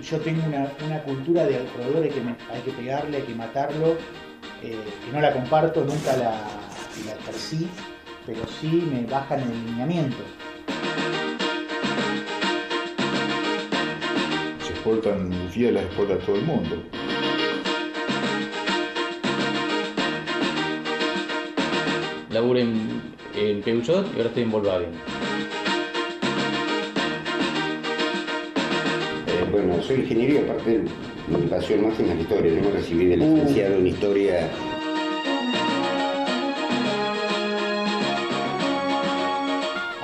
yo tengo una cultura de proveedores que hay que pegarle, hay que matarlo, que no la comparto, nunca la ejercí, pero sí me bajan el lineamiento. Se exportan, FIA las exporta a todo el mundo. Laburo en Peugeot y ahora estoy en Volkswagen. Bueno, soy ingeniero y aparte mi pasión máxima es la historia. Yo me recibí de licenciado en historia.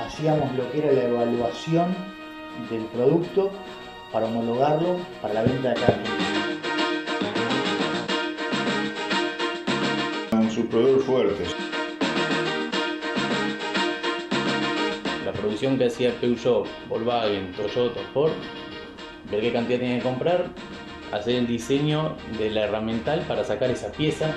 Hacíamos lo que era la evaluación del producto para homologarlo para la venta de acá. Son sus proveedores fuertes. La producción que hacía Peugeot, Volkswagen, Toyota, Ford, ver qué cantidad tiene que comprar, hacer el diseño de la herramental para sacar esa pieza.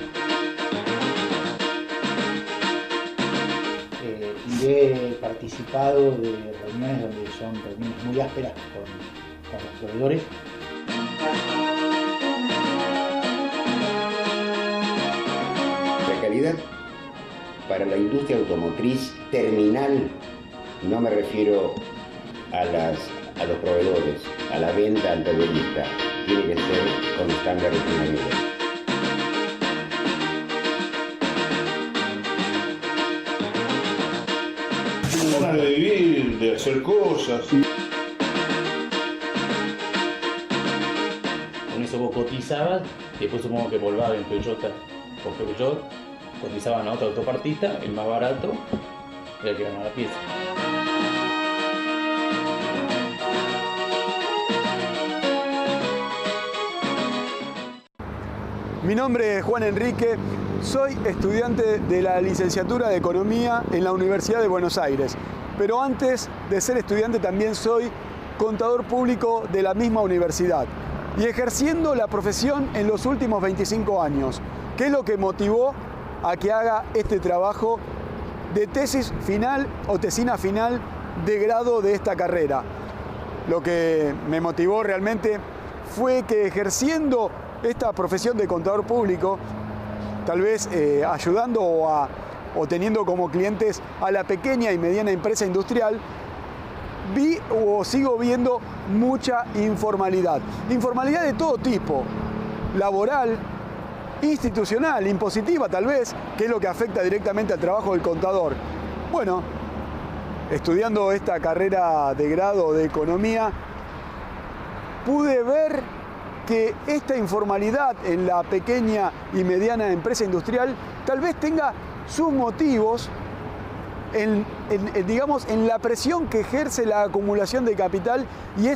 Y he participado de reuniones donde son reuniones muy ásperas con los proveedores. La calidad para la industria automotriz terminal, no me refiero a los proveedores, a la venta al mayorista, tiene que ser con estándares de calidad. Ganas de vivir, de hacer cosas. Con eso vos cotizabas, y después supongo que Volkswagen, Peugeot cotizaban a otro autopartista, el más barato, era el que ganaba la pieza. Mi nombre es Juan Enrique, soy estudiante de la licenciatura de Economía en la Universidad de Buenos Aires, pero antes de ser estudiante también soy contador público de la misma universidad y ejerciendo la profesión en los últimos 25 años, que es lo que motivó a que haga este trabajo de tesis final o tesina final de grado de esta carrera. Lo que me motivó realmente fue que ejerciendo esta profesión de contador público, tal vez ayudando o teniendo como clientes a la pequeña y mediana empresa industrial, vi o sigo viendo mucha informalidad. Informalidad de todo tipo, laboral, institucional, impositiva tal vez, que es lo que afecta directamente al trabajo del contador. Bueno, estudiando esta carrera de grado de economía, pude ver que esta informalidad en la pequeña y mediana empresa industrial tal vez tenga sus motivos digamos, en la presión que ejerce la acumulación de capital y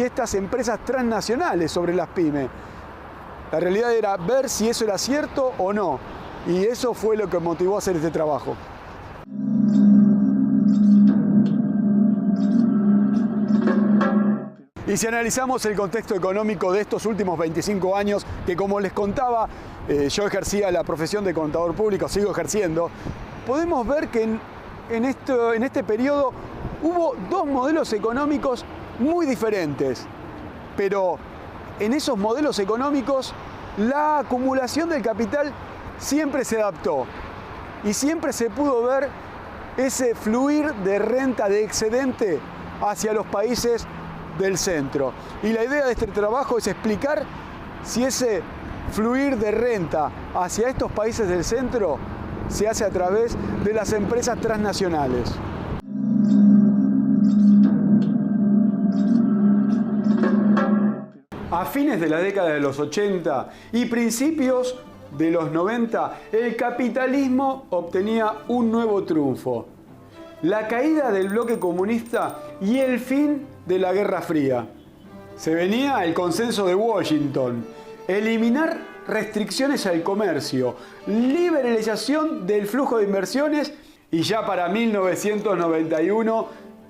estas empresas transnacionales sobre las pymes. La realidad era ver si eso era cierto o no, y eso fue lo que motivó a hacer este trabajo. Y si analizamos el contexto económico de estos últimos 25 años, que como les contaba, yo ejercía la profesión de contador público, sigo ejerciendo, podemos ver que en este periodo hubo dos modelos económicos muy diferentes, pero en esos modelos económicos la acumulación del capital siempre se adaptó y siempre se pudo ver ese fluir de renta de excedente hacia los países del centro. Y la idea de este trabajo es explicar si ese fluir de renta hacia estos países del centro se hace a través de las empresas transnacionales. A fines de la década de los 80 y principios de los 90, el capitalismo obtenía un nuevo triunfo: la caída del bloque comunista y el fin de la Guerra Fría. Se venía el consenso de Washington: eliminar restricciones al comercio, liberalización del flujo de inversiones, y ya para 1991,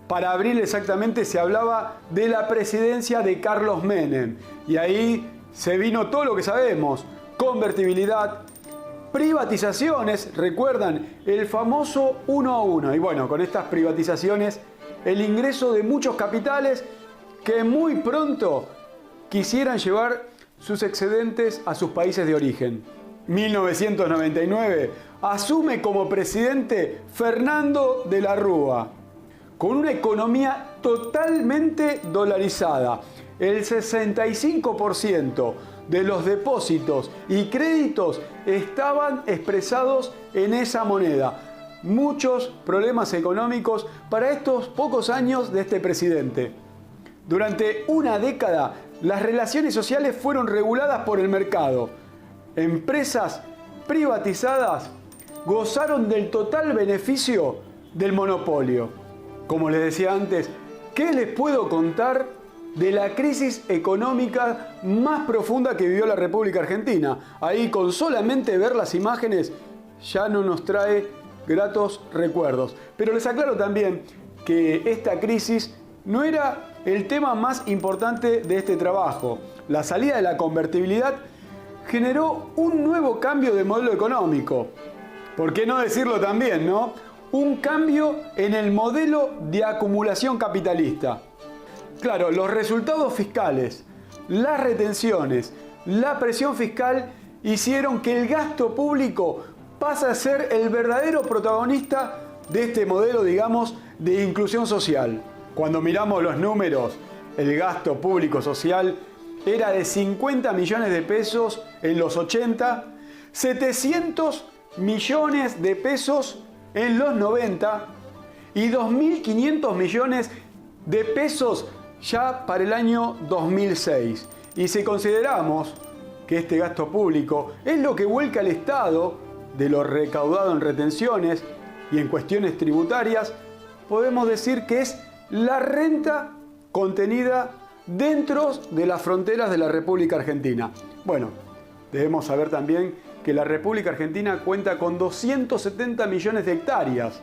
para abril exactamente, se hablaba de la presidencia de Carlos Menem. Y ahí se vino todo lo que sabemos: convertibilidad, privatizaciones, recuerdan el famoso 1 a 1. Y bueno, con estas privatizaciones, el ingreso de muchos capitales que muy pronto quisieran llevar sus excedentes a sus países de origen. 1999 asume como presidente Fernando de la Rúa, con una economía totalmente dolarizada. El 65% de los depósitos y créditos estaban expresados en esa moneda. Muchos problemas económicos para estos pocos años de este presidente. Durante una década, las relaciones sociales fueron reguladas por el mercado. Empresas privatizadas gozaron del total beneficio del monopolio. Como les decía antes, ¿qué les puedo contar de la crisis económica más profunda que vivió la República Argentina? Ahí, con solamente ver las imágenes, ya no nos trae gratos recuerdos. Pero les aclaro también que esta crisis no era el tema más importante de este trabajo. La salida de la convertibilidad generó un nuevo cambio de modelo económico. ¿Por qué no decirlo también, no? Un cambio en el modelo de acumulación capitalista. Claro, los resultados fiscales, las retenciones, la presión fiscal hicieron que el gasto público pase a ser el verdadero protagonista de este modelo, digamos, de inclusión social. Cuando miramos los números, el gasto público social era de 50 millones de pesos en los 80, 700 millones de pesos en los 90 y 2.500 millones de pesos ya para el año 2006. Y si consideramos que este gasto público es lo que vuelca el Estado de lo recaudado en retenciones y en cuestiones tributarias, podemos decir que es la renta contenida dentro de las fronteras de la República Argentina. Bueno, debemos saber también que la República Argentina cuenta con 270 millones de hectáreas,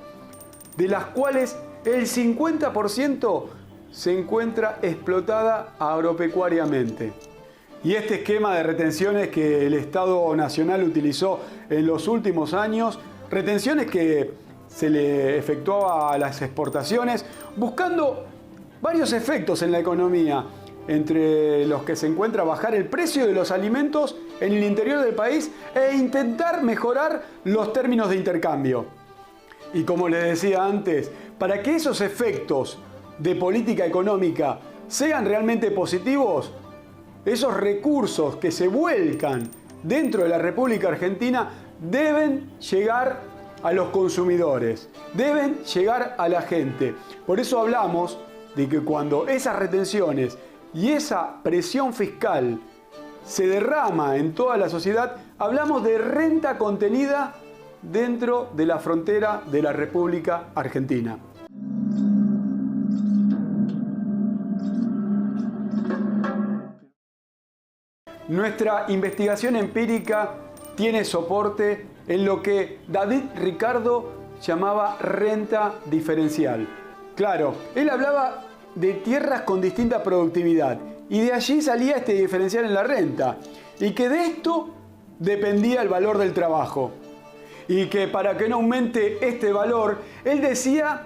de las cuales el 50% se encuentra explotada agropecuariamente. Y este esquema de retenciones que el Estado Nacional utilizó en los últimos años, retenciones que se le efectuaba a las exportaciones, buscando varios efectos en la economía, entre los que se encuentra bajar el precio de los alimentos en el interior del país e intentar mejorar los términos de intercambio. Y como les decía antes, para que esos efectos de política económica sean realmente positivos, esos recursos que se vuelcan dentro de la República Argentina deben llegar a los consumidores, deben llegar a la gente. Por eso hablamos de que cuando esas retenciones y esa presión fiscal se derrama en toda la sociedad, hablamos de renta contenida dentro de la frontera de la República Argentina. Nuestra investigación empírica tiene soporte en lo que David Ricardo llamaba renta diferencial. Claro, él hablaba de tierras con distinta productividad y de allí salía este diferencial en la renta, y que de esto dependía el valor del trabajo, y que para que no aumente este valor, él decía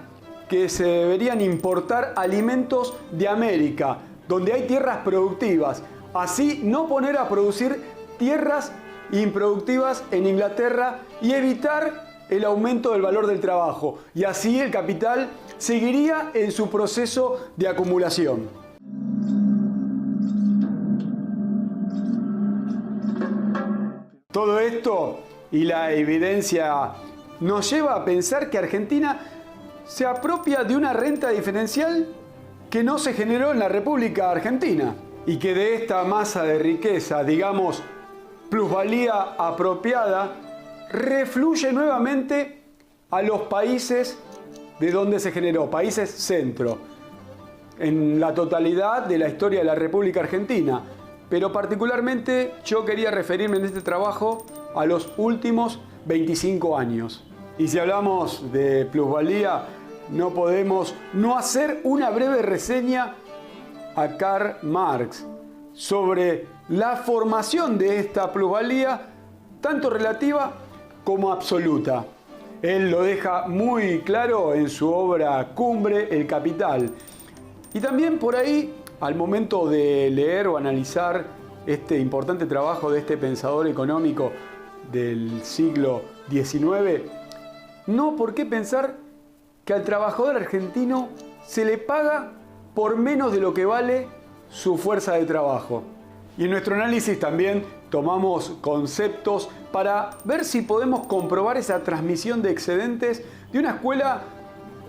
que se deberían importar alimentos de América, donde hay tierras productivas, así no poner a producir tierras improductivas en Inglaterra y evitar el aumento del valor del trabajo, y así el capital seguiría en su proceso de acumulación. Todo esto y la evidencia nos lleva a pensar que Argentina se apropia de una renta diferencial que no se generó en la República Argentina, y que de esta masa de riqueza, digamos plusvalía apropiada, refluye nuevamente a los países de donde se generó, países centro, en la totalidad de la historia de la República Argentina. Pero particularmente yo quería referirme en este trabajo a los últimos 25 años. Y si hablamos de plusvalía, no podemos no hacer una breve reseña a Karl Marx sobre la formación de esta plusvalía, tanto relativa como absoluta. Él lo deja muy claro en su obra cumbre, El Capital. Y también por ahí al momento de leer o analizar este importante trabajo de este pensador económico del siglo XIX, no por qué pensar que al trabajador argentino se le paga por menos de lo que vale su fuerza de trabajo. Y en nuestro análisis también tomamos conceptos para ver si podemos comprobar esa transmisión de excedentes de una escuela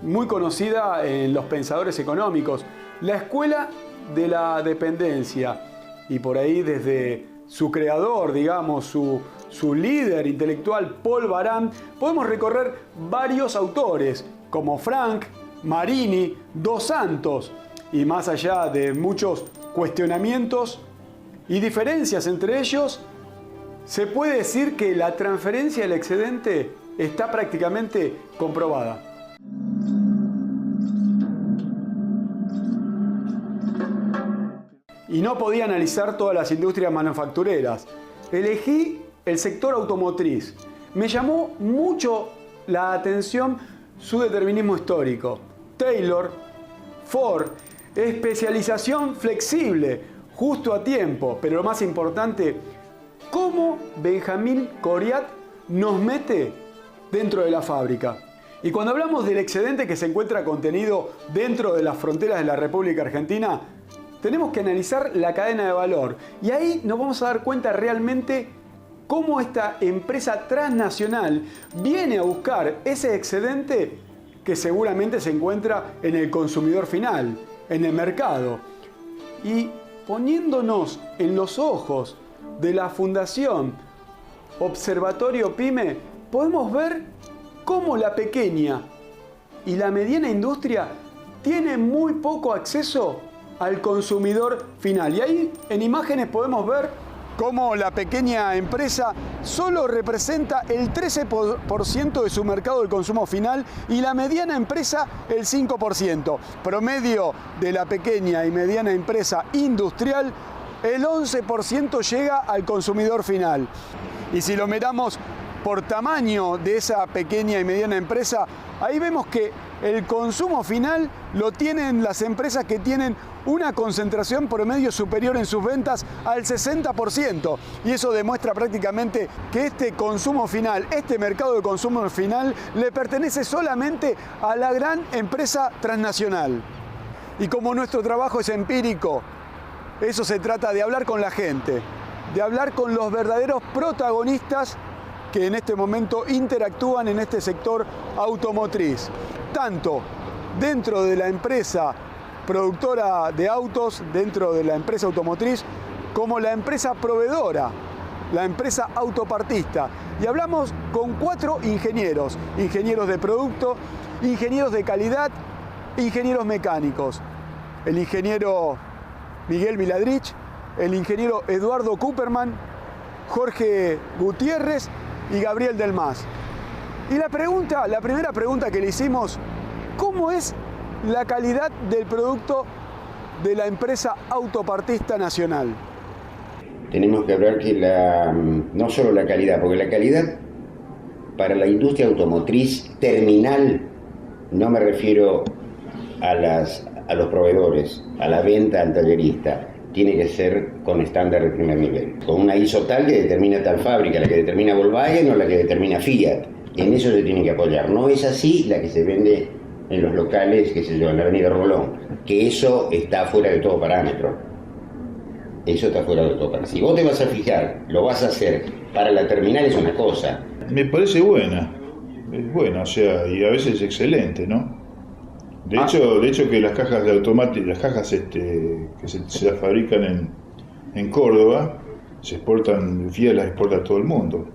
muy conocida en los pensadores económicos, la escuela de la dependencia. Y por ahí desde su creador, digamos, su líder intelectual, Paul Baran, podemos recorrer varios autores como Frank, Marini, Dos Santos, y más allá de muchos cuestionamientos y diferencias entre ellos, se puede decir que la transferencia del excedente está prácticamente comprobada. Y no podía analizar todas las industrias manufactureras. Elegí el sector automotriz. Me llamó mucho la atención su determinismo histórico. Taylor, Ford, especialización flexible, justo a tiempo, pero lo más importante, cómo Benjamín Coriat nos mete dentro de la fábrica. Y cuando hablamos del excedente que se encuentra contenido dentro de las fronteras de la República Argentina, tenemos que analizar la cadena de valor. Y ahí nos vamos a dar cuenta realmente cómo esta empresa transnacional viene a buscar ese excedente que seguramente se encuentra en el consumidor final, en el mercado. Y poniéndonos en los ojos de la Fundación Observatorio PYME, podemos ver cómo la pequeña y la mediana industria tiene muy poco acceso al consumidor final. Y ahí en imágenes podemos ver cómo la pequeña empresa solo representa el 13% de su mercado de consumo final y la mediana empresa el 5%. Promedio de la pequeña y mediana empresa industrial, el 11% llega al consumidor final. Y si lo miramos por tamaño de esa pequeña y mediana empresa, ahí vemos que el consumo final lo tienen las empresas que tienen una concentración promedio superior en sus ventas al 60%. Y eso demuestra prácticamente que este consumo final, este mercado de consumo final, le pertenece solamente a la gran empresa transnacional. Y como nuestro trabajo es empírico, eso se trata de hablar con la gente, de hablar con los verdaderos protagonistas que en este momento interactúan en este sector automotriz, tanto dentro de la empresa productora de autos, dentro de la empresa automotriz, como la empresa proveedora, la empresa autopartista. Y hablamos con 4 ingenieros, ingenieros de producto, ingenieros de calidad, ingenieros mecánicos. El ingeniero Miguel Viladrich, el ingeniero Eduardo Cooperman, Jorge Gutiérrez y Gabriel Delmas. Y la primera pregunta que le hicimos, ¿cómo es la calidad del producto de la empresa autopartista nacional? Tenemos que hablar que no solo la calidad, porque la calidad para la industria automotriz terminal, no me refiero a los proveedores, a la venta al tallerista, tiene que ser con estándar de primer nivel, con una ISO tal que determina tal fábrica, la que determina Volkswagen o la que determina Fiat. En eso se tiene que apoyar. No es así la que se vende en los locales, que se llama en la avenida Rolón, que eso está fuera de todo parámetro. Eso está fuera de todo parámetro. Si vos te vas a fijar, lo vas a hacer para la terminal es una cosa. Me parece buena, es buena, o sea, y a veces excelente, ¿no? De hecho que las cajas de automática, las cajas que se fabrican en Córdoba, se exportan, Fiat las exporta a todo el mundo.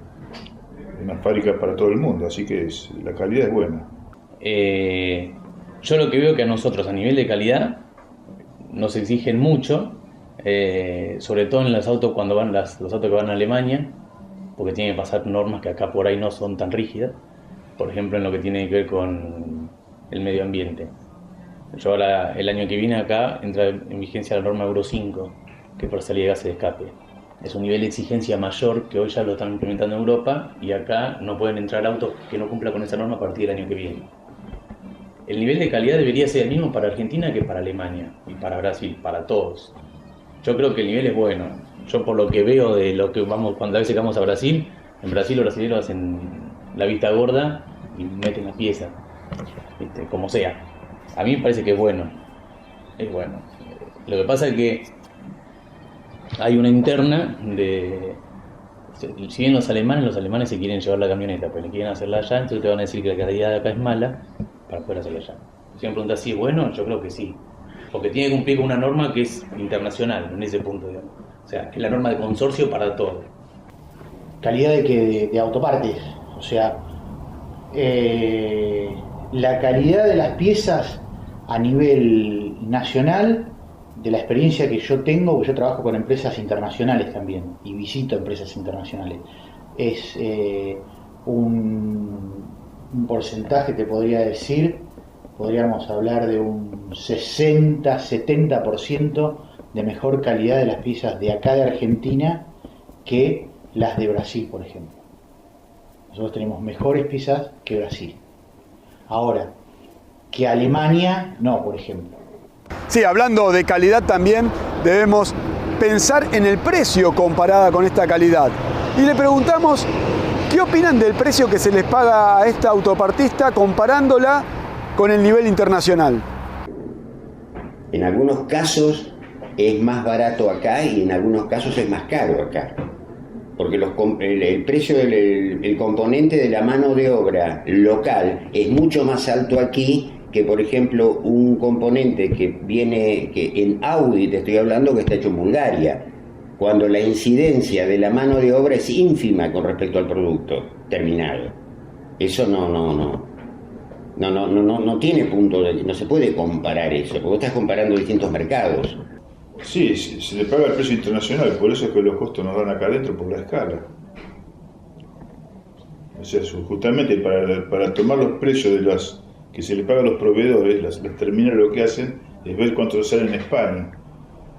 Una fábrica para todo el mundo, así que la calidad es buena. Yo lo que veo que a nosotros a nivel de calidad nos exigen mucho, sobre todo en los autos cuando van los autos que van a Alemania, porque tienen que pasar normas que acá por ahí no son tan rígidas, por ejemplo en lo que tiene que ver con el medio ambiente. Yo ahora, el año que viene acá, entra en vigencia la norma Euro 5, que es por salida de gases de escape. Es un nivel de exigencia mayor que hoy ya lo están implementando en Europa y acá no pueden entrar autos que no cumplan con esa norma a partir del año que viene. el nivel de calidad debería ser el mismo para Argentina que para Alemania y para Brasil, para todos. Yo creo que el nivel es bueno. Yo por lo que veo de lo que vamos, cuando a veces vamos a Brasil, en Brasil los brasileños hacen la vista gorda y meten la pieza, ¿viste? Como sea. A mí me parece que es bueno. Es bueno. Lo que pasa es que hay una interna de... Si bien los alemanes se quieren llevar la camioneta, pero le quieren hacerla allá, entonces te van a decir que la calidad de acá es mala para poder hacerla allá. Si me preguntas si es bueno, yo creo que sí. Porque tiene que cumplir con una norma que es internacional en ese punto, digamos. O sea, que es la norma de consorcio para todo. ¿Calidad de qué? De autopartes. O sea, la calidad de las piezas a nivel nacional, de la experiencia que yo tengo, porque yo trabajo con empresas internacionales también y visito empresas internacionales, es un porcentaje, te podría decir, podríamos hablar de un 60-70% de mejor calidad de las piezas de acá de Argentina que las de Brasil, por ejemplo. Nosotros tenemos mejores piezas que Brasil. Ahora, que Alemania, no, por ejemplo. Sí, hablando de calidad también debemos pensar en el precio comparada con esta calidad. Y le preguntamos, ¿qué opinan del precio que se les paga a esta autopartista comparándola con el nivel internacional? En algunos casos es más barato acá y en algunos casos es más caro acá. Porque el precio del componente de la mano de obra local es mucho más alto aquí que, por ejemplo, un componente que en Audi, te estoy hablando, que está hecho en Bulgaria, cuando la incidencia de la mano de obra es ínfima con respecto al producto terminado. Eso no tiene punto no se puede comparar eso, porque vos estás comparando distintos mercados. Sí, se le paga el precio internacional, por eso es que los costos nos dan acá adentro por la escala. O sea, justamente para tomar los precios de las que se le paga a los proveedores, las terminales lo que hacen es ver cuánto sale en España.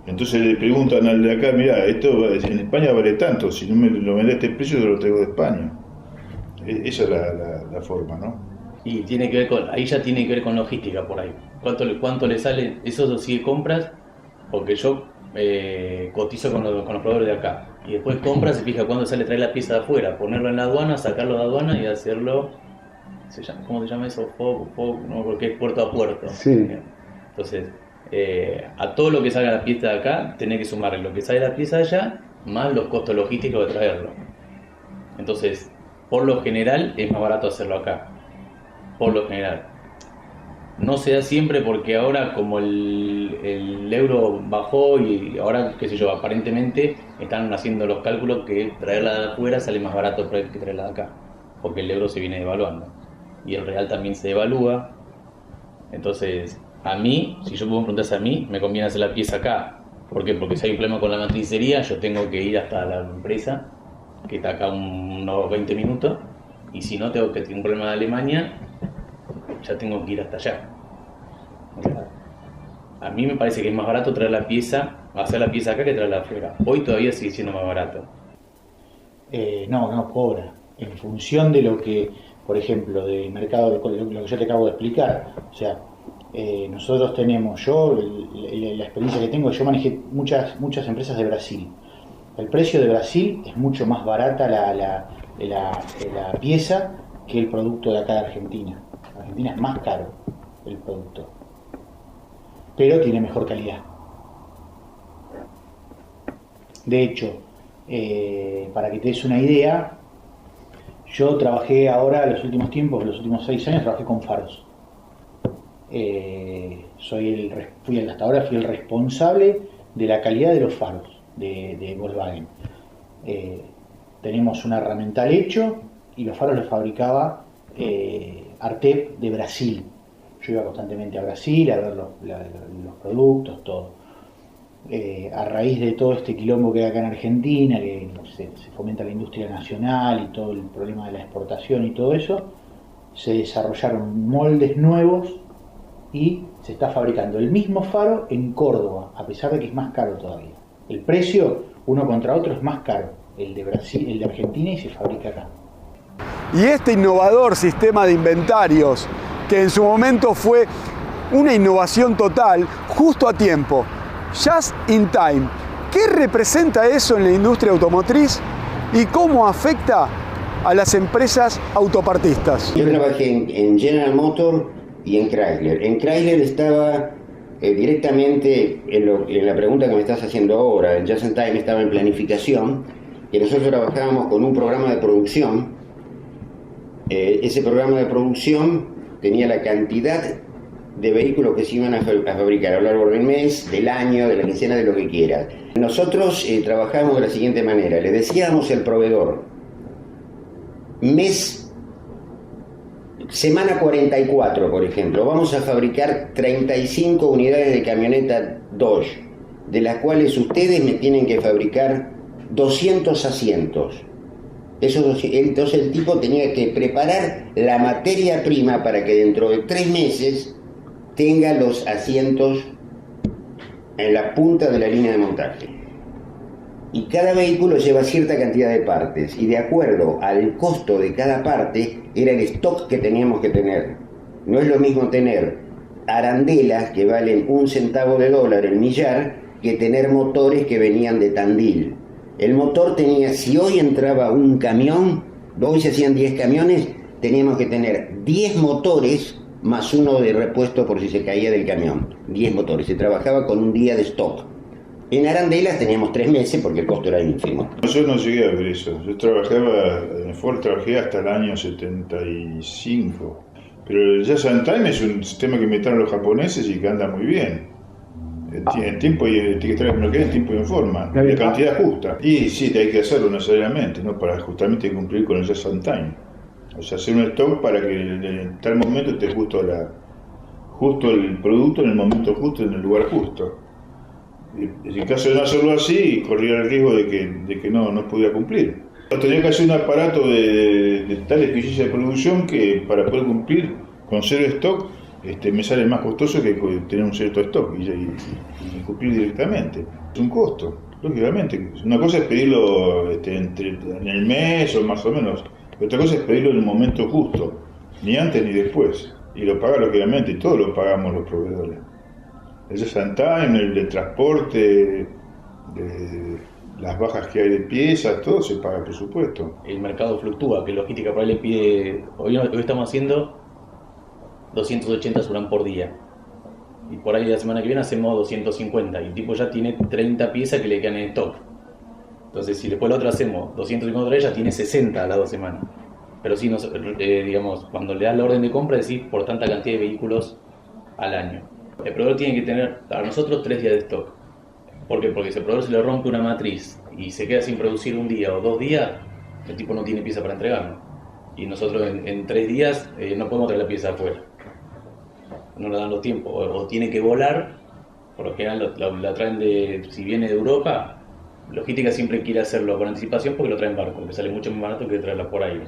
Entonces le preguntan al de acá, mira, esto en España vale tanto, si no me lo vendés a este precio, yo lo traigo de España. Esa es la forma, ¿no? Y tiene que ver ahí ya tiene que ver con logística por ahí. ¿Cuánto le sale? Eso sí compras, porque yo cotizo con los proveedores de acá. Y después compras y fija cuándo sale traer la pieza de afuera, ponerlo en la aduana, sacarlo de aduana y hacerlo... ¿Cómo se llama eso? No, porque es puerto a puerto. Sí. Entonces, a todo lo que salga la pieza de acá, tenés que sumarle lo que sale la pieza de allá, más los costos logísticos de traerlo. Entonces, por lo general, es más barato hacerlo acá. Por lo general. No se da siempre porque ahora, como el euro bajó y ahora, qué sé yo, aparentemente están haciendo los cálculos que traerla de afuera sale más barato que traerla de acá. Porque el euro se viene devaluando. Y el real también se devalúa. Entonces, a mí, si yo puedo preguntarse a mí, me conviene hacer la pieza acá. ¿Por qué? Porque si hay un problema con la matricería, yo tengo que ir hasta la empresa, que está acá unos 20 minutos, y si no tengo que tener un problema de Alemania, ya tengo que ir hasta allá. A mí me parece que es más barato traer la pieza, hacer la pieza acá que traerla afuera. Hoy todavía sigue siendo más barato. No cobra. En función de lo que, por ejemplo, del mercado, lo que yo te acabo de explicar. O sea, nosotros tenemos, la experiencia que tengo, yo manejé muchas empresas de Brasil. El precio de Brasil es mucho más barata la pieza que el producto de acá de Argentina. En Argentina es más caro el producto, pero tiene mejor calidad. De hecho, para que te des una idea, yo trabajé ahora, los últimos 6 años, trabajé con faros. Hasta ahora fui el responsable de la calidad de los faros de Volkswagen. Tenemos un herramental hecho y los faros los fabricaba Artep de Brasil. Yo iba constantemente a Brasil a ver los productos, todo. A raíz de todo este quilombo que hay acá en Argentina, que se fomenta la industria nacional y todo el problema de la exportación y todo eso, se desarrollaron moldes nuevos y se está fabricando el mismo faro en Córdoba, a pesar de que es más caro todavía. El precio, uno contra otro, es más caro, el de Brasil, el de Argentina, y se fabrica acá. Y este innovador sistema de inventarios que en su momento fue una innovación total, justo a tiempo, just in time. ¿Qué representa eso en la industria automotriz y cómo afecta a las empresas autopartistas? Yo trabajé en General Motors y en Chrysler. En Chrysler estaba directamente en la pregunta que me estás haciendo ahora. En Just in Time estaba en planificación, que nosotros trabajábamos con un programa de producción. Ese programa de producción tenía la cantidad de vehículos que se iban a fabricar a lo largo del mes, del año, de la quincena, de lo que quieras. Nosotros trabajamos de la siguiente manera. Le decíamos al proveedor, semana 44, por ejemplo, vamos a fabricar 35 unidades de camioneta Dodge, de las cuales ustedes me tienen que fabricar 200 asientos. Entonces el tipo tenía que preparar la materia prima para que dentro de 3 meses tenga los asientos en la punta de la línea de montaje. Y cada vehículo lleva cierta cantidad de partes, y de acuerdo al costo de cada parte era el stock que teníamos que tener. No es lo mismo tener arandelas que valen $0.01 el millar que tener motores que venían de Tandil. El motor tenía, si hoy entraba un camión, hoy se hacían 10 camiones, teníamos que tener 10 motores más uno de repuesto por si se caía del camión. 10 motores, se trabajaba con un día de stock. En arandelas teníamos 3 meses porque el costo era ínfimo. Yo no llegué a ver eso. Yo trabajaba en Ford, trabajé hasta el año 75. Pero el Just in Time es un sistema que inventaron los japoneses y que anda muy bien. En tiempo y tiene que estar en tiempo y en forma, de cantidad justa. Y sí, hay que hacerlo necesariamente, ¿no? Para justamente cumplir con el Just in Time. O sea, hacer un stock para que en tal momento esté justo el producto en el momento justo, en el lugar justo. Y en caso de no hacerlo así, corría el riesgo de que no podía cumplir. Tenía que hacer un aparato de tal eficiencia de producción que para poder cumplir con cero stock me sale más costoso que tener un cierto stock y cumplir directamente. Es un costo, lógicamente. Una cosa es pedirlo en el mes o más o menos, otra cosa es pedirlo en el momento justo, ni antes ni después. Y lo paga lógicamente, y todos lo pagamos los proveedores. El Just in Time, el de transporte, las bajas que hay de piezas, todo se paga por supuesto. El mercado fluctúa, que logística por ahí le pide, hoy estamos haciendo 280 Surán por día. Y por ahí la semana que viene hacemos 250 y el tipo ya tiene 30 piezas que le quedan en stock. Entonces si después la otra hacemos 250 otra vez, ya tiene 60 a las 2 semanas. Pero sí, digamos, cuando le das la orden de compra decís por tanta cantidad de vehículos al año. El proveedor tiene que tener a nosotros 3 días de stock. ¿Por qué? Porque si al proveedor se le rompe una matriz y se queda sin producir un día o 2 días, el tipo no tiene pieza para entregarnos. Y nosotros en 3 días no podemos traer la pieza afuera. No nos dan los tiempos. O tiene que volar, por lo general la traen si viene de Europa, logística siempre quiere hacerlo con anticipación porque lo traen en barco, que sale mucho más barato que traerlo por aire.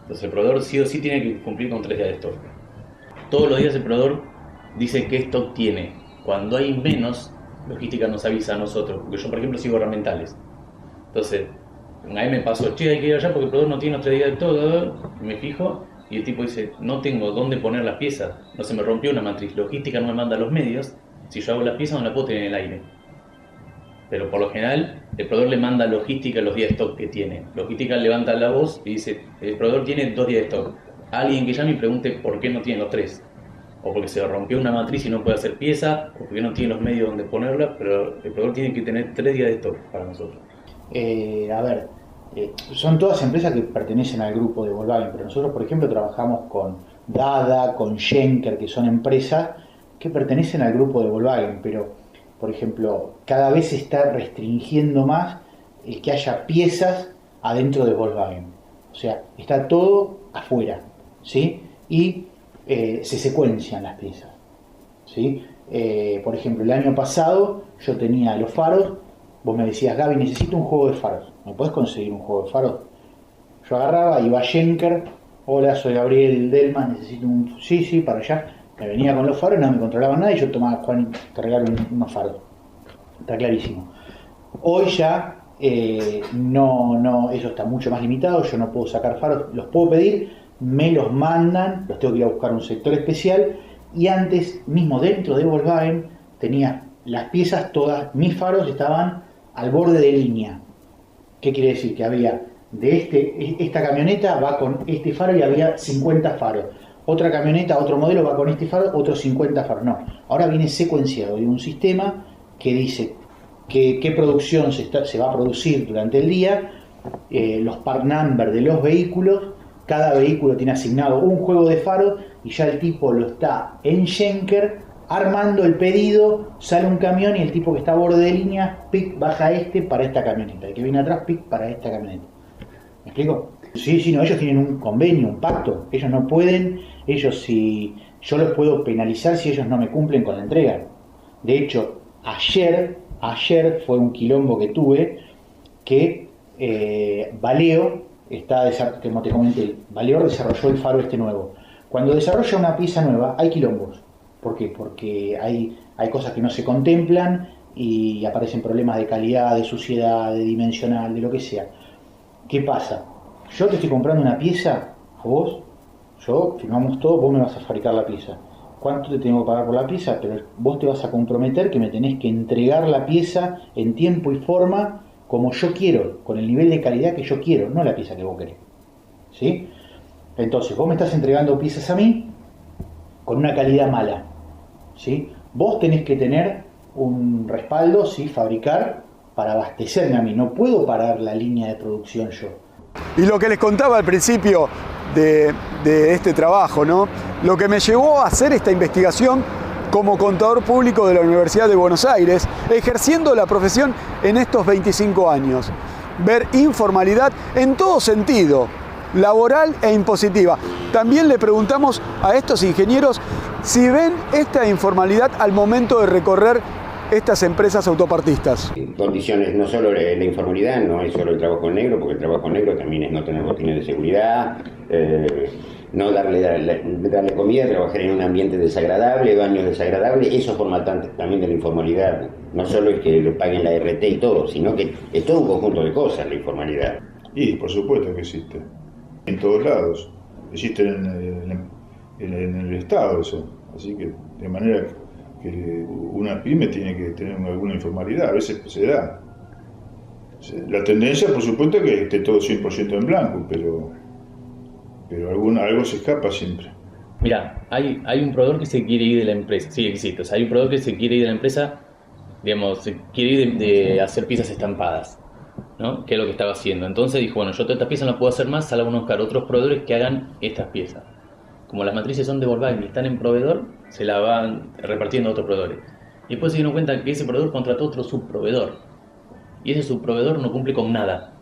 Entonces el proveedor sí o sí tiene que cumplir con 3 días de stock. Todos los días el proveedor dice qué stock tiene. Cuando hay menos, logística nos avisa a nosotros, porque yo por ejemplo sigo herramientales. Entonces, a mí me pasó, che, hay que ir allá porque el proveedor no tiene los 3 días de stock, me fijo, y el tipo dice, no tengo dónde poner las piezas, no se me rompió una matriz, logística no me manda los medios, si yo hago las piezas no las puedo tener en el aire. Pero por lo general, el proveedor le manda a logística los días de stock que tiene. Logística levanta la voz y dice, el proveedor tiene 2 días de stock. Alguien que llame y pregunte por qué no tiene los 3. O porque se rompió una matriz y no puede hacer pieza, o porque no tiene los medios donde ponerla, pero el proveedor tiene que tener 3 días de stock para nosotros. Son todas empresas que pertenecen al grupo de Volkswagen, pero nosotros, por ejemplo, trabajamos con Dada, con Schenker, que son empresas que pertenecen al grupo de Volkswagen, pero, por ejemplo, cada vez se está restringiendo más el que haya piezas adentro de Volkswagen. O sea, está todo afuera, ¿sí? Y se secuencian las piezas, ¿sí? Por ejemplo, el año pasado yo tenía los faros, vos me decías, Gaby, necesito un juego de faros, ¿me podés conseguir un juego de faros? Yo agarraba, iba a Schenker, hola, soy Gabriel Delman, necesito un... Sí, para allá. Me venía con los faros, no me controlaban nada y yo tomaba Juan y cargaba unos faros. Está clarísimo. Hoy ya no, eso está mucho más limitado, yo no puedo sacar faros, los puedo pedir, me los mandan, los tengo que ir a buscar a un sector especial, y antes, mismo dentro de Volkswagen, tenía las piezas todas, mis faros estaban al borde de línea. ¿Qué quiere decir? Que había esta camioneta va con este faro y había 50 faros. Otra camioneta, otro modelo va con este faro, otros 50 faros. No, ahora viene secuenciado. Hay un sistema que dice qué producción se va a producir durante el día, los part number de los vehículos. Cada vehículo tiene asignado un juego de faros y ya el tipo lo está en Schenker armando el pedido, sale un camión y el tipo que está a borde de línea, pic, baja para esta camioneta. El que viene atrás, pic, para esta camioneta. ¿Me explico? Sí, no, ellos tienen un convenio, un pacto. Ellos no pueden, yo los puedo penalizar si ellos no me cumplen con la entrega. De hecho, ayer fue un quilombo que tuve que Valeo, como te comenté, Valeo desarrolló el faro este nuevo. Cuando desarrolla una pieza nueva hay quilombos. ¿Por qué? Porque hay cosas que no se contemplan y aparecen problemas de calidad, de suciedad, de dimensional, de lo que sea. ¿Qué pasa? Yo te estoy comprando una pieza, firmamos todo, vos me vas a fabricar la pieza. ¿Cuánto te tengo que pagar por la pieza? Pero vos te vas a comprometer que me tenés que entregar la pieza en tiempo y forma como yo quiero, con el nivel de calidad que yo quiero, no la pieza que vos querés. ¿Sí? Entonces, vos me estás entregando piezas a mí con una calidad mala. ¿Sí? Vos tenés que tener un respaldo, ¿sí? Fabricar para abastecerme a mí. No puedo parar la línea de producción yo. Y lo que les contaba al principio de este trabajo, ¿no? Lo que me llevó a hacer esta investigación como contador público de la Universidad de Buenos Aires, ejerciendo la profesión en estos 25 años. Ver informalidad en todo sentido, laboral e impositiva. También le preguntamos a estos ingenieros si ven esta informalidad al momento de recorrer estas empresas autopartistas. Condiciones, no solo la informalidad, no es solo el trabajo en negro, porque el trabajo en negro también es no tener botines de seguridad, no darle comida, trabajar en un ambiente desagradable, baños desagradables, eso forma también de la informalidad. No solo es que le paguen la RT y todo, sino que es todo un conjunto de cosas la informalidad. Y por supuesto que existe, en todos lados, existe en el Estado eso, así que de manera que una pyme tiene que tener alguna informalidad, a veces se da. La tendencia, por supuesto, es que esté todo 100% en blanco, pero algo se escapa siempre. Mira, hay un proveedor que se quiere ir de la empresa, sí existe, o sea, hay un proveedor que se quiere ir de la empresa, digamos, se quiere ir de hacer piezas estampadas, ¿no? Que es lo que estaba haciendo. Entonces dijo, bueno, yo todas estas piezas no puedo hacer más, salgo a buscar otros proveedores que hagan estas piezas. Como las matrices son de Volkswagen y están en proveedor, se la van repartiendo a otros proveedores. Y después se dieron cuenta que ese proveedor contrató otro subproveedor. Y ese subproveedor no cumple con nada.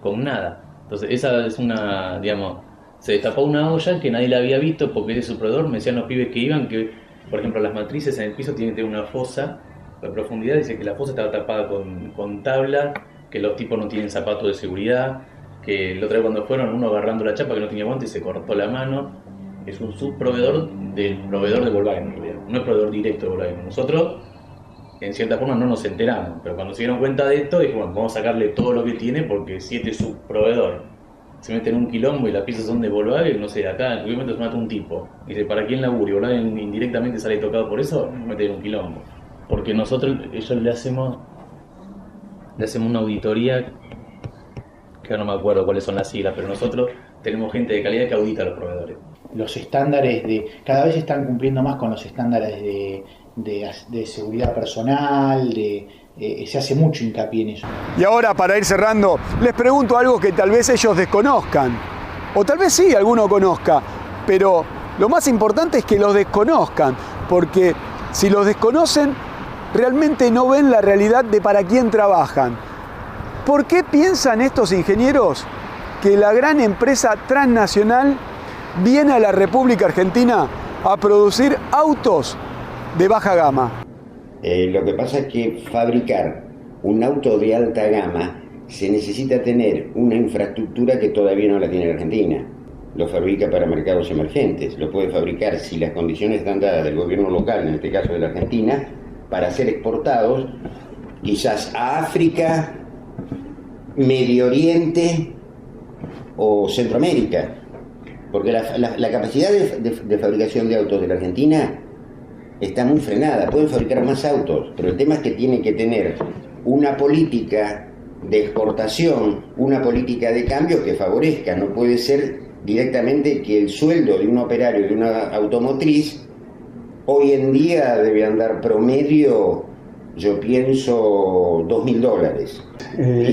Con nada. Entonces esa es una, digamos, se destapó una olla que nadie la había visto porque ese subproveedor, me decían los pibes que iban, que por ejemplo las matrices en el piso tienen que tener una fosa de profundidad, dice que la fosa estaba tapada con tabla, que los tipos no tienen zapatos de seguridad, que la otra vez cuando fueron uno agarrando la chapa que no tenía guante y se cortó la mano. Es un subproveedor del proveedor de Volkswagen en realidad, no es proveedor directo de Volkswagen. Nosotros en cierta forma no nos enteramos, pero cuando se dieron cuenta de esto dijimos, bueno, vamos a sacarle todo lo que tiene porque si este subproveedor se mete en un quilombo y las piezas son de Volkswagen, no sé, acá en cualquier momento se mata un tipo. Y dice, ¿para quién labura? Y Volkswagen indirectamente sale tocado por eso, mete en un quilombo. Porque nosotros, ellos le hacemos una auditoría, que no me acuerdo cuáles son las siglas, pero nosotros tenemos gente de calidad que audita a los proveedores. Los estándares cada vez están cumpliendo más con los estándares de seguridad personal, se hace mucho hincapié en eso. Y ahora, para ir cerrando, les pregunto algo que tal vez ellos desconozcan, o tal vez sí alguno conozca, pero lo más importante es que los desconozcan, porque si los desconocen, realmente no ven la realidad de para quién trabajan. ¿Por qué piensan estos ingenieros que la gran empresa transnacional viene a la República Argentina a producir autos de baja gama? Lo que pasa es que fabricar un auto de alta gama se necesita tener una infraestructura que todavía no la tiene la Argentina. Lo fabrica para mercados emergentes, lo puede fabricar si las condiciones están dadas del gobierno local, en este caso de la Argentina, para ser exportados quizás a África, Medio Oriente o Centroamérica. Porque la capacidad de fabricación de autos de la Argentina está muy frenada. Pueden fabricar más autos, pero el tema es que tienen que tener una política de exportación, una política de cambio que favorezca. No puede ser directamente que el sueldo de un operario de una automotriz hoy en día debe andar promedio, yo pienso, $2.000.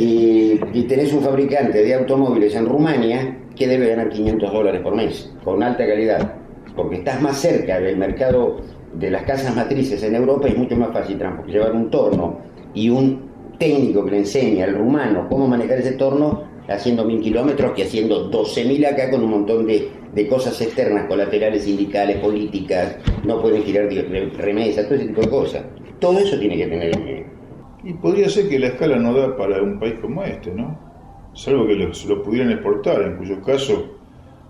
Y tenés un fabricante de automóviles en Rumania que debe ganar $500 por mes, con alta calidad, porque estás más cerca del mercado de las casas matrices en Europa. Es mucho más fácil llevar un torno y un técnico que le enseña al rumano cómo manejar ese torno haciendo 1.000 kilómetros que haciendo 12.000 acá con un montón de cosas externas, colaterales, sindicales, políticas, no pueden girar remesas, todo ese tipo de cosas. Todo eso tiene que tener. Y podría ser que la escala no da para un país como este, ¿no? Salvo que lo pudieran exportar, en cuyo caso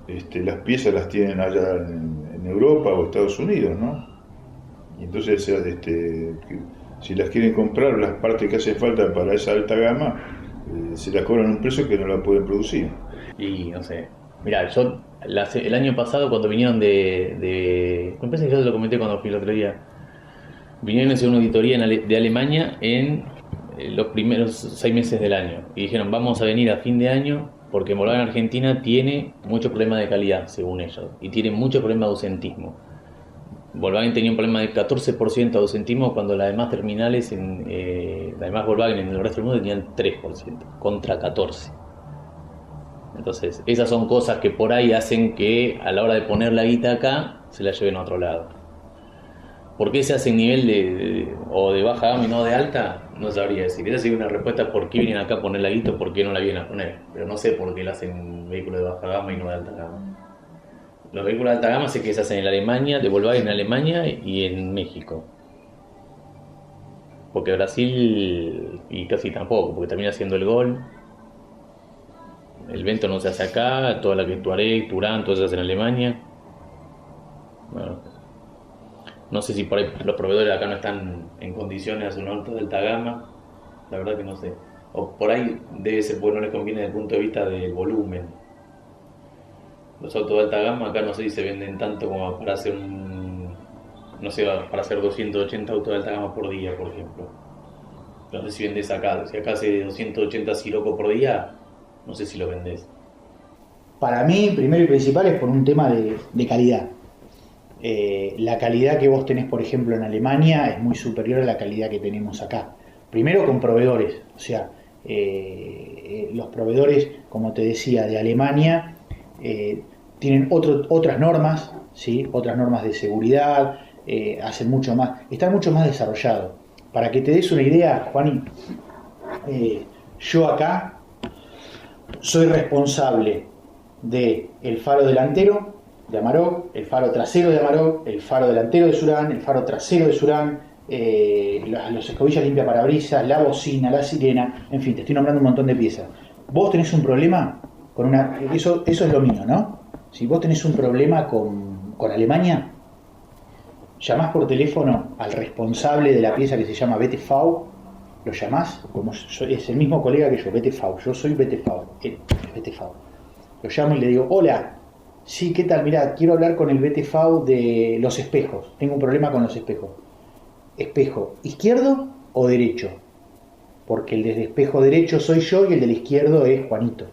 las piezas las tienen allá en Europa o Estados Unidos, ¿no? Y entonces si las quieren comprar, las partes que hacen falta para esa alta gama, se las cobran un precio que no la pueden producir. Y no sé, mirá, yo el año pasado cuando vinieron me parece que yo te lo comenté cuando fui el otro día, vinieron a hacer una auditoría de Alemania en los primeros 6 meses del año y dijeron vamos a venir a fin de año porque Volkswagen Argentina tiene muchos problemas de calidad según ellos y tiene muchos problemas de ausentismo. Volkswagen tenía un problema de 14% de ausentismo cuando las demás terminales, además Volkswagen en el resto del mundo tenían 3% contra 14%. Entonces esas son cosas que por ahí hacen que a la hora de poner la guita acá se la lleven a otro lado. ¿Por qué se hace en nivel de baja gama y no de alta? No sabría decir. Esa sería una respuesta por qué vienen acá a poner la guita o por qué no la vienen a poner. Pero no sé por qué la hacen vehículos de baja gama y no de alta gama. Los vehículos de alta gama sé que se hacen en Alemania, de Volkswagen en Alemania y en México. Porque Brasil y casi tampoco, porque termina siendo el Gol. El Vento no se hace acá, toda la que Touareg, Turán, todo se hace en Alemania. Bueno, no sé si por ahí los proveedores acá no están en condiciones de hacer un auto de alta gama, la verdad que no sé. O por ahí debe ser porque no les conviene desde el punto de vista del volumen. Los autos de alta gama acá no sé si se venden tanto como para hacer para hacer 280 autos de alta gama por día, por ejemplo. No sé si vendés acá, si acá hace 280 Sirocco por día, no sé si lo vendés. Para mí, primero y principal, es por un tema de calidad. La calidad que vos tenés, por ejemplo, en Alemania es muy superior a la calidad que tenemos acá. Primero con proveedores, o sea, los proveedores, como te decía, de Alemania tienen otras normas, ¿sí? Otras normas de seguridad, hacen mucho más, están mucho más desarrollados. Para que te des una idea, Juani, yo acá soy responsable del faro delantero de Amarok, el faro trasero de Amarok, el faro delantero de Surán, el faro trasero de Surán, los escobillas limpiaparabrisas, la bocina, la sirena, en fin, te estoy nombrando un montón de piezas. Vos tenés un problema con eso es lo mío, ¿no? Si vos tenés un problema con Alemania, llamás por teléfono al responsable de la pieza que se llama BTV, lo llamás, es el mismo colega que yo, BTV, yo soy BTV. Lo llamo y le digo, hola, sí, ¿qué tal? Mirá, quiero hablar con el BTV de los espejos, tengo un problema con los espejos. ¿Espejo izquierdo o derecho? Porque el del espejo derecho soy yo y el del izquierdo es Juanito.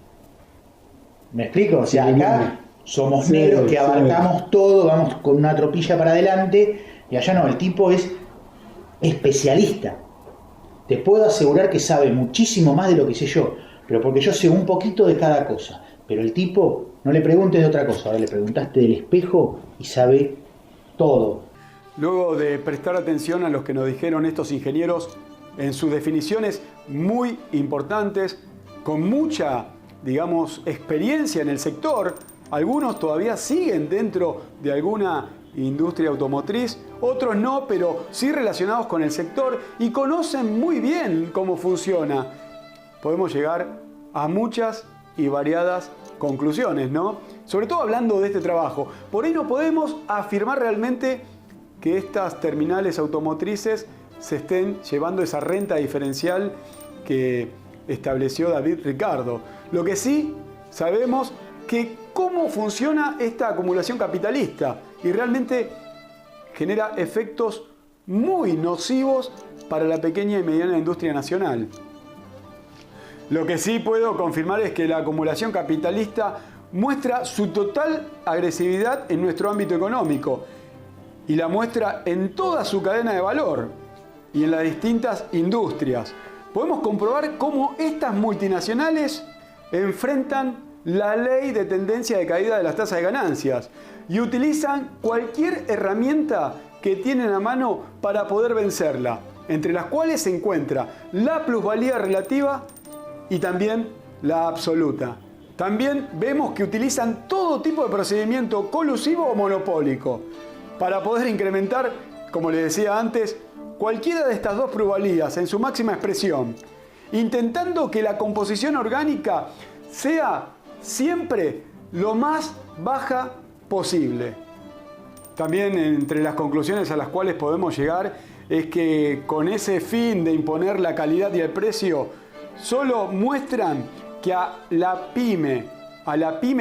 ¿Me explico? O sea, acá somos negros que abarcamos todo, vamos con una tropilla para adelante, y allá no, el tipo es especialista. Te puedo asegurar que sabe muchísimo más de lo que sé yo, pero porque yo sé un poquito de cada cosa. Pero el tipo, no le preguntes de otra cosa, ahora le preguntaste del espejo y sabe todo. Luego de prestar atención a los que nos dijeron estos ingenieros en sus definiciones muy importantes, con mucha, digamos, experiencia en el sector, algunos todavía siguen dentro de alguna industria automotriz, otros no, pero sí relacionados con el sector y conocen muy bien cómo funciona. Podemos llegar a muchas y variadas conclusiones, ¿no? Sobre todo hablando de este trabajo. Por ahí no podemos afirmar realmente que estas terminales automotrices se estén llevando esa renta diferencial que estableció David Ricardo. Lo que sí sabemos que cómo funciona esta acumulación capitalista y realmente genera efectos muy nocivos para la pequeña y mediana industria nacional. Lo que sí puedo confirmar es que la acumulación capitalista muestra su total agresividad en nuestro ámbito económico y la muestra en toda su cadena de valor y en las distintas industrias. Podemos comprobar cómo estas multinacionales enfrentan la ley de tendencia de caída de las tasas de ganancias y utilizan cualquier herramienta que tienen a mano para poder vencerla, entre las cuales se encuentra la plusvalía relativa y también la absoluta. También vemos que utilizan todo tipo de procedimiento colusivo o monopólico para poder incrementar, como les decía antes, cualquiera de estas dos plusvalías en su máxima expresión, intentando que la composición orgánica sea siempre lo más baja posible. También entre las conclusiones a las cuales podemos llegar es que con ese fin de imponer la calidad y el precio, solo muestran que a la pyme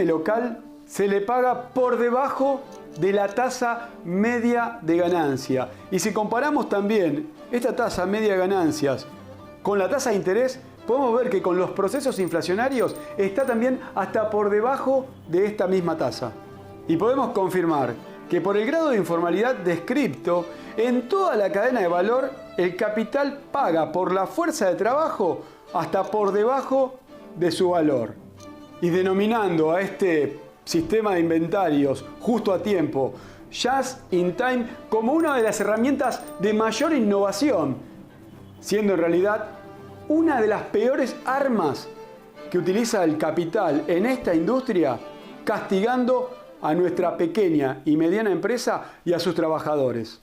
local, se le paga por debajo de la tasa media de ganancia. Y si comparamos también esta tasa media de ganancias con la tasa de interés, podemos ver que con los procesos inflacionarios está también hasta por debajo de esta misma tasa. Y podemos confirmar que por el grado de informalidad descripto, en toda la cadena de valor, el capital paga por la fuerza de trabajo hasta por debajo de su valor. Y denominando a este sistema de inventarios justo a tiempo, just in time, como una de las herramientas de mayor innovación, siendo en realidad una de las peores armas que utiliza el capital en esta industria, castigando a nuestra pequeña y mediana empresa y a sus trabajadores.